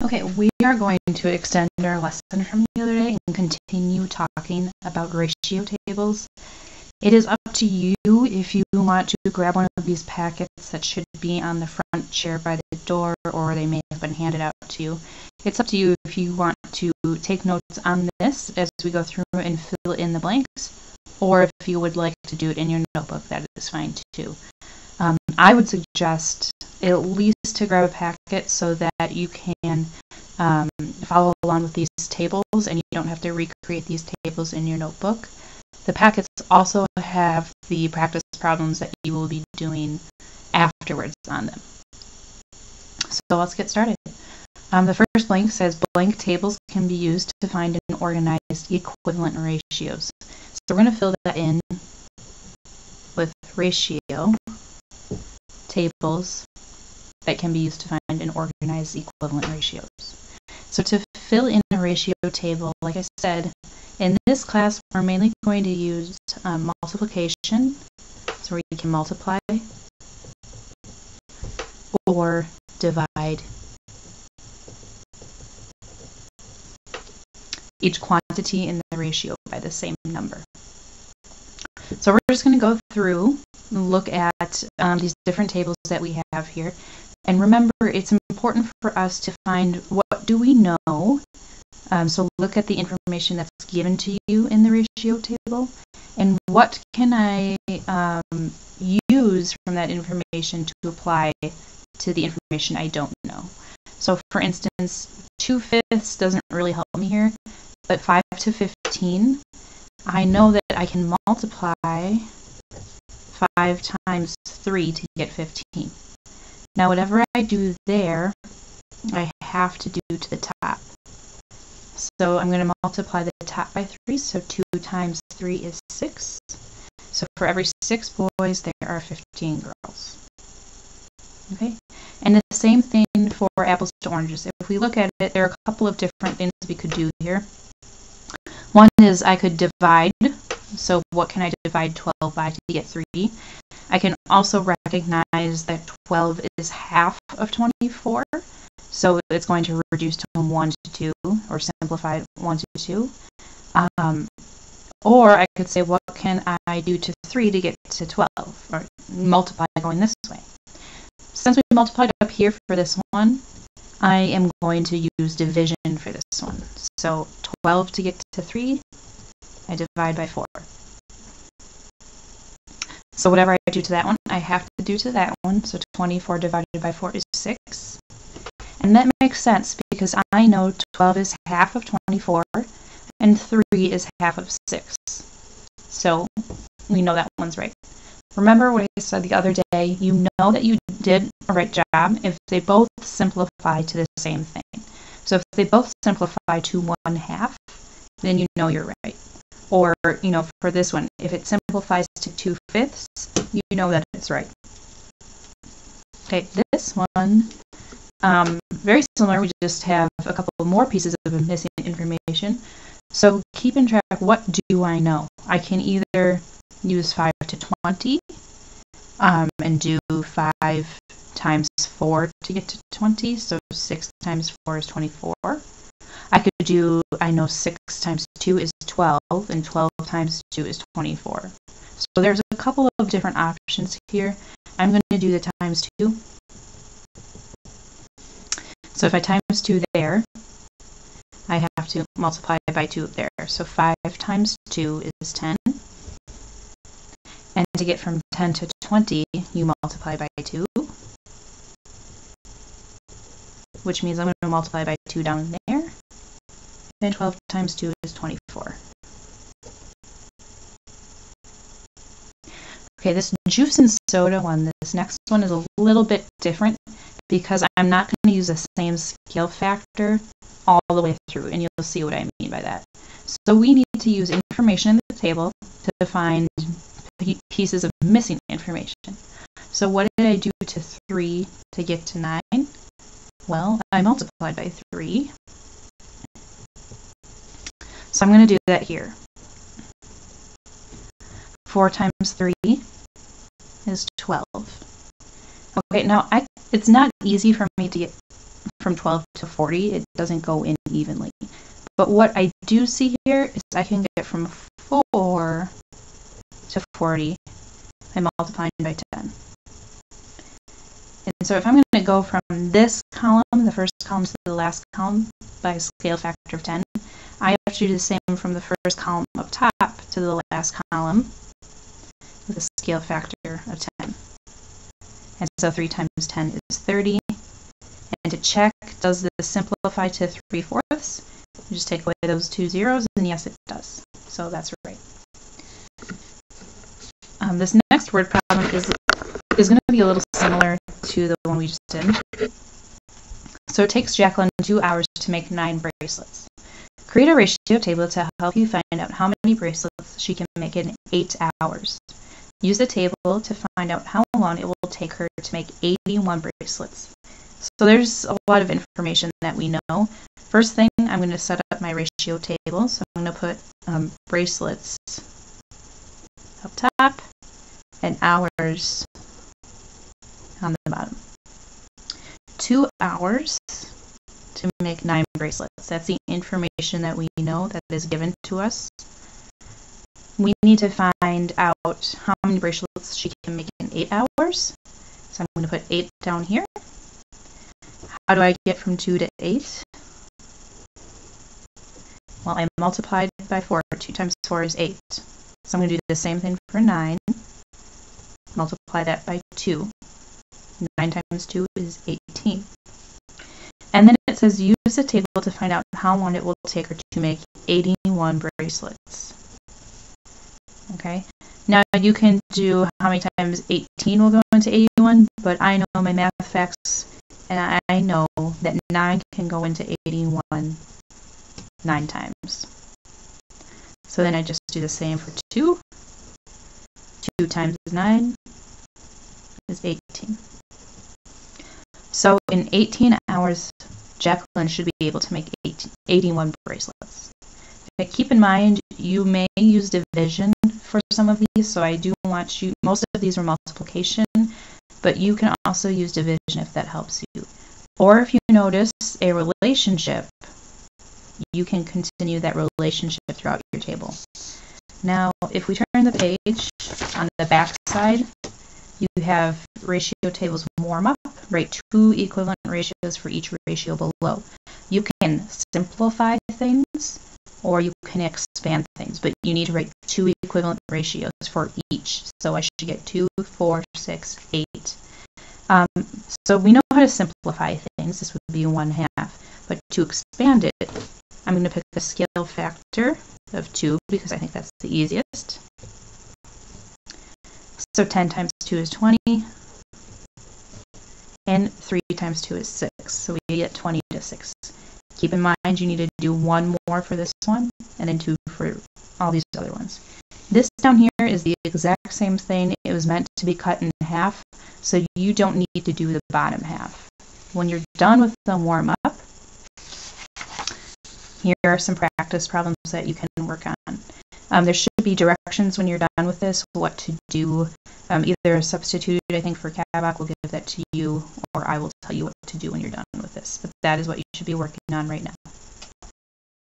Okay, we are going to extend our lesson from the other day and continue talking about ratio tables. It is up to you if you want to grab one of these packets that should be on the front chair by the door, or they may have been handed out to you. It's up to you if you want to take notes on this as we go through and fill in the blanks, or if you would like to do it in your notebook, that is fine too. I would suggest at least to grab a packet so that you can follow along with these tables and you don't have to recreate these tables in your notebook. The packets also have the practice problems that you will be doing afterwards on them. So let's get started. The first blank says blank tables can be used to find and organize equivalent ratios. So we're going to fill that in with ratio tables that can be used to find and organize equivalent ratios. So to fill in a ratio table, like I said, in this class we're mainly going to use multiplication, so where you can multiply or divide each quantity in the ratio by the same number. So we're just going to go through and look at these different tables that we have here. And remember, it's important for us to find what do we know. So look at the information that's given to you in the ratio table, and what can I use from that information to apply to the information I don't know. So for instance, 2/5 doesn't really help me here, but 5 to 15, I know that I can multiply 5 times 3 to get 15. Now whatever I do there, I have to do to the top. So I'm going to multiply the top by 3, so 2 times 3 is 6. So for every 6 boys, there are 15 girls. Okay, and the same thing for apples to oranges. If we look at it, there are a couple of different things we could do here. One is I could divide. So what can I divide 12 by to get 3? I can also recognize that 12 is half of 24. So it's going to reduce to 1 to 2, or simplify 1 to 2. Or I could say, what can I do to 3 to get to 12? Or multiply going this way. Since we multiplied up here for this one, I am going to use division for this one. So 12 to get to 3, I divide by 4. So whatever I do to that one, I have to do to that one. So 24 divided by 4 is 6. And that makes sense because I know 12 is half of 24 and 3 is half of 6. So we know that one's right. Remember what I said the other day, you know that you did a right job if they both simplify to the same thing. So if they both simplify to 1/2, then you know you're right. Or, for this one, if it simplifies to 2/5, you know that it's right. Okay, this one, very similar, we just have a couple more pieces of missing information. So keep in track, what do I know? I can either use 5 to 20 and do 5 times 4 to get to 20, so 6 times 4 is 24. I could do, I know 6 times 2 is 12, and 12 times 2 is 24. So there's a couple of different options here. I'm going to do the times 2. So if I times 2 there, I have to multiply by 2 there. So 5 times 2 is 10. And to get from 10 to 20, you multiply by 2. Which means I'm going to multiply by 2 down there. And 12 times 2 is 24. Okay, this juice and soda one, this next one is a little bit different because I'm not going to use the same scale factor all the way through, and you'll see what I mean by that. So we need to use information in the table to find pieces of missing information. So what did I do to 3 to get to 9? Well, I multiplied by 3. So I'm going to do that here. 4 times 3 is 12. Okay, now it's not easy for me to get from 12 to 40, it doesn't go in evenly. But what I do see here is I can get from 4 to 40 by multiplying by 10. And so if I'm going to go from this column, the first column, to the last column by a scale factor of 10, I have to do the same from the first column up top to the last column with a scale factor of 10. And so 3 times 10 is 30. And to check, does this simplify to 3/4? You just take away those 2 zeros, and yes, it does. So that's right. This next word problem is going to be a little similar to the one we just did. So it takes Jacqueline 2 hours to make 9 bracelets. Create a ratio table to help you find out how many bracelets she can make in 8 hours. Use the table to find out how long it will take her to make 81 bracelets. So there's a lot of information that we know. First thing, I'm going to set up my ratio table. So I'm going to put bracelets up top and hours on the bottom. 2 hours to make 9 bracelets. That's the information that we know that is given to us. We need to find out how many bracelets she can make in 8 hours. So I'm going to put 8 down here. How do I get from 2 to 8? Well, I multiplied by 4. 2 times 4 is 8. So I'm going to do the same thing for 9. Multiply that by 2. 9 times 2 is 18. And then it says use the table to find out how long it will take her to make 81 bracelets. Okay. Now you can do how many times 18 will go into 81, but I know my math facts, and I know that 9 can go into 81 9 times. So then I just do the same for 2. 2 times 9 is 18. So in 18 hours, Jacqueline should be able to make 81 bracelets. But keep in mind, you may use division for some of these, so I do want you, most of these are multiplication, but you can also use division if that helps you. Or if you notice a relationship, you can continue that relationship throughout your table. Now, if we turn the page, on the back side, you have ratio tables warm up, write 2 equivalent ratios for each ratio below. You can simplify things, or you can expand things, but you need to write 2 equivalent ratios for each. So I should get 2, 4, 6, 8. So we know how to simplify things. This would be 1/2. But to expand it, I'm going to pick a scale factor of 2 because I think that's the easiest. So 10 times 2 is 20. And 3 times 2 is 6. So we get 20 to 6. Keep in mind you need to do 1 more for this one, and then 2 for all these other ones. This down here is the exact same thing. It was meant to be cut in half, so you don't need to do the bottom half. When you're done with the warm-up, here are some practice problems that you can work on. There should be directions when you're done with this, what to do. Either a substitute, I think, for Kavak will give that to you, or I will tell you what to do when you're done with this. But that is what you should be working on right now.